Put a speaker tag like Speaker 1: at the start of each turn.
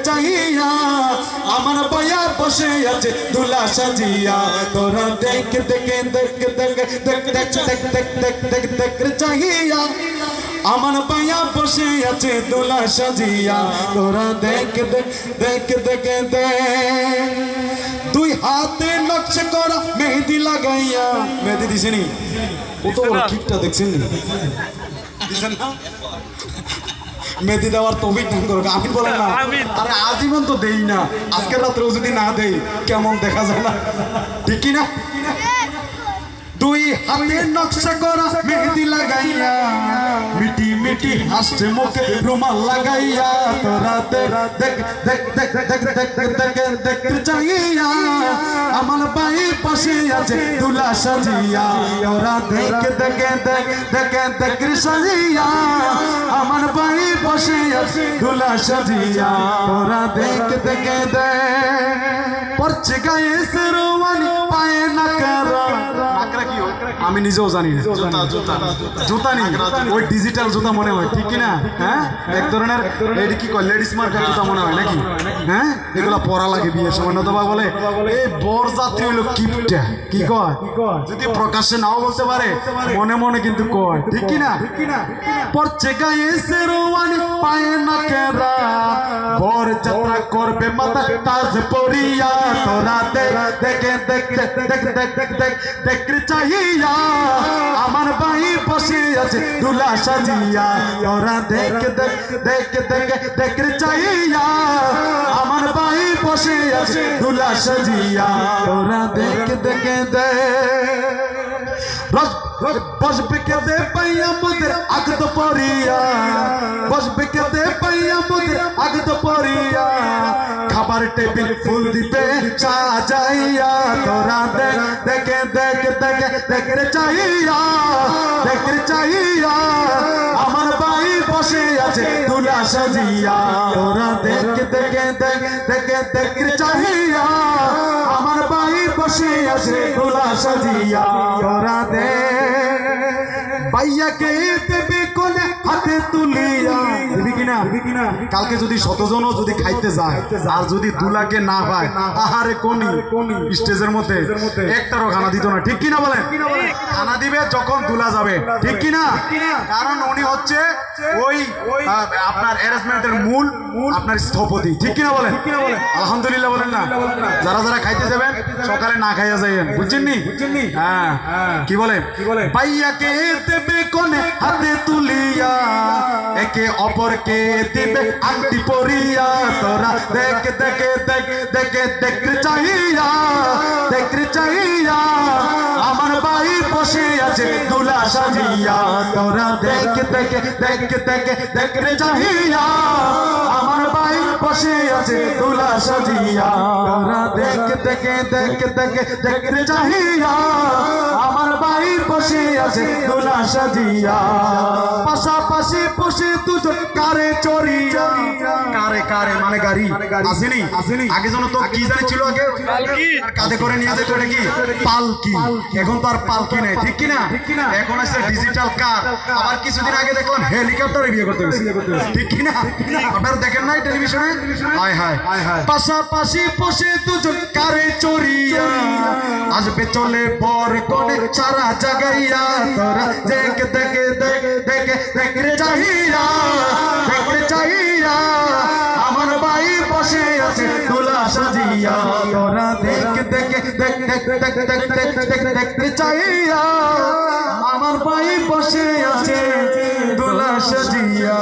Speaker 1: चाहिया আমার বয়া বসে আছে দুলা সাজিয়া তোরা দেখ দেখ দেখ দেখ দেখ দেখ দেখ দেখ দেখ দেখ चाहिया আমার বয়া বসে আছে দুলা সাজিয়া তোরা দেখ দেখ দেখ দেখ দেখ দুই হাতে নকশা করা মেহেদি লাগাইয়া মেহেদি দিছেনি ও তো ঠিকটা দেখছেন দিছেন না মেহেদি দেওয়ার তৌফিক দান করুক আমিন বলেন না আরে আজীবন তো দেই না আজকের রাত্রেও যদি না দেই কেমন দেখা যায় না ঠিক কি না দুই হাতে নকশা করা মেহেদি লাগাইয়া মিটি মিটি হাসছে মুখে রুমাল লাগাইয়া তোরা দেখ দেখ দেখ দেখ দেখ দেখ দেখ দেখ চাইয়া আমার ভাই পাশে আছে দুলা সাজিয়া তোরা দেখ দেখ দেখ দেখ দেখ সাজিয়া আমার ভাই পাশে আছে দুলা সাজিয়া তোরা দেখ দেখ দেখ পড়ছে গায়ে সেরওয়ানি পায়ে নাকরা আমি নিজেও জানি না জুতা নেই ওই ডিজিটাল জুতা মনে হয় ঠিক কিনা হ্যাঁ এক ধরনের এটা কি কয় লেডিস মার্কেট জুতা মনে হয় নাকি হ্যাঁ এগুলা পরা লাগে বিয়ের সময় না তো বলে এই বর জাতি হইলো কিপটা কি কয় যদি প্রকাশ্যে নাও বলতে পারে মনে মনে কিন্তু কয় ঠিক কিনা পড়ছে গায়ে সেরওয়ানি পায়ে নাকেরা বর যাত্রা করবে মাথা তাজ পরিয়া তোরা দেখ দেখ দেখ দেখ দেখ দেখ দেখ চাইয়া আমার ভাই বসে আছে দুলা সাজিয়া তোরা দেখ দেখ দেখ দেখ দেখ চাইয়া আমার ভাই বসে আছে দুলা সাজিয়া তোরা দেখ দেখ দেখ বসবে কে দে পাইয়া মুদের আগত পরিয়া বসবে কে দে পাইয়া মুদের আগত পরিয়া খাবার টেবিল ফুল দিতে সাজাইয়া তোরা দেখ দেখ দেখ দেখ দেখ চাইয়া দেখ চাইয়া আমার ভাই বসে আছে দুলা সাজিয়া তোরা দেখ দেখ দেখ দেখ দেখ চাইয়া আমার ভাই বসে আছে দুলা সাজিয়া তোরা দেখ ভাইয়া কে দেবে কোনে হাতে তুলিয়া দিবি কিনা কালকে যদি শতজনও যদি খাইতে যায় আর যদি দুলাকে না পায় আহারে কোনি স্টেজের মধ্যে একটারও খানা দিত না ঠিক কিনা বলেন খানা দিবে যখন দুলা যাবে ঠিক কিনা কারণ উনি হচ্ছে ওই আপনার অ্যারেঞ্জমেন্টের মূল আপনার স্থপতি ঠিক কিনা বলেন আলহামদুলিল্লাহ বলেন না যারা যারা খাইতে যাবেন সকালে না খাইয়া যাইয়েন বুঝছেন নি হ্যাঁ কি বলে ভাইয়াকে দেবে কোনে হাতে তুলিয়া একে অপরকে দেবে আংটি পরিয়া তোরা দেখ দেখ দেখ দেখ দেখ চাইয়া দেখ চাইয়া আমার ভাই বসে আছে দুলা সাজিয়া তোরা দেখ দেখ দেখ দেখ দেখ চাইয়া আমার ভাই বসে আছে দুলা সাজিয়া তোরা দেখ দেখ দেখ দেখ দেখ চাইয়া আমার ভাই বসে আছে দুলা সাজিয়া পাশাপাশি বসে দুজন কারে চড়িয়া কারে কারে মানে গাড়ি আসেনি আগে যেন তো কি জানি ছিল আগে কাঁধে করে নিয়ে যেত এটা কি পালকি এখন তো আর পালকি নেই ঠিক কিনা এখন আছে ডিজিটাল কার আবার কিছুদিন আগে দেখলাম হেলিকপ্টারে বিয়ে করতে গেছে ঠিক কিনা আপনারা দেখেন নাই টেলিভিশনে হায় হায় পাশাপাশি বসে দুজন কারে চড়িয়া আসবে চলে বর কোনে সারা জাগাইয়া তোরা দেখ দেখ দেখ দেখ দেখ চাইয়া দেখ চাইয়া আমার ভাই বসে আছে দুলা সাজিয়া তোরা দেখ দেখ দেখ দেখ দেখ দেখ দেখ দেখ দেখ চাইয়া আমার ভাই বসে আছে দুলা সাজিয়া